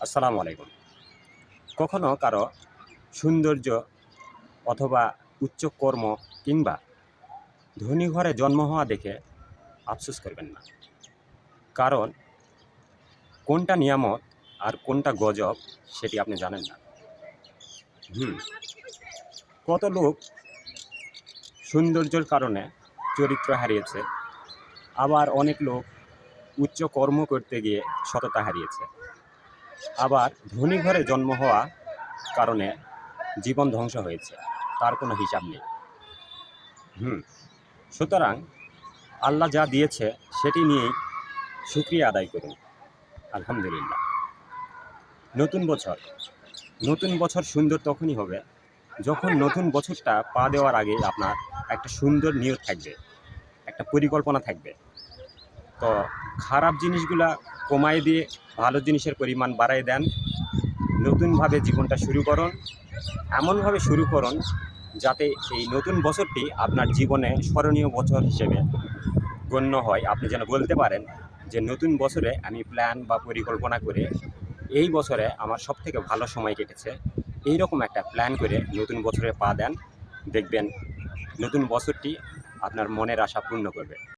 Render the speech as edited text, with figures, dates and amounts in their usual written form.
আসসালামু আলাইকুম। কখনো কারো সৌন্দর্য অথবা উচ্চ কর্ম কিংবা ধনী ঘরে জন্ম হওয়া দেখে আফসোস করবেন না। কারণ কোনটা নিয়ামত আর কোনটা গজব সেটি আপনি জানেন না। হুম, কত লোক সৌন্দর্যের কারণে চরিত্র হারিয়েছে, আবার অনেক লোক উচ্চ কর্ম করতে গিয়ে সততা হারিয়েছে। আবার ধনী ঘরে জন্ম হওয়া কারণে জীবন ধ্বংস হয়েছে, তার কোনো হিসাব নেই। হুম, সুতরাং আল্লাহ যা দিয়েছে সেটি নিয়েই শুকরিয়া আদায় করুন। আলহামদুলিল্লাহ। নতুন বছর নতুন বছর সুন্দর তখনই হবে যখন নতুন বছরটা পা দেওয়ার আগে আপনার একটা সুন্দর নিয়ত থাকবে, একটা পরিকল্পনা থাকবে। তো খারাপ জিনিসগুলা কমায় দিয়ে ভালো জিনিসের পরিমাণ বাড়ায় দেন। নতুনভাবে জীবনটা শুরু করুন, এমনভাবে শুরু করুন যাতে এই নতুন বছরটি আপনার জীবনে স্মরণীয় বছর হিসেবে গণ্য হয়। আপনি যেন বলতে পারেন যে নতুন বছরে আমি প্ল্যান বা পরিকল্পনা করে এই বছরে আমার সবথেকে ভালো সময় কেটেছে। এইরকম একটা প্ল্যান করে নতুন বছরে পা দেন, দেখবেন নতুন বছরটি আপনার মনের আশা পূর্ণ করবে।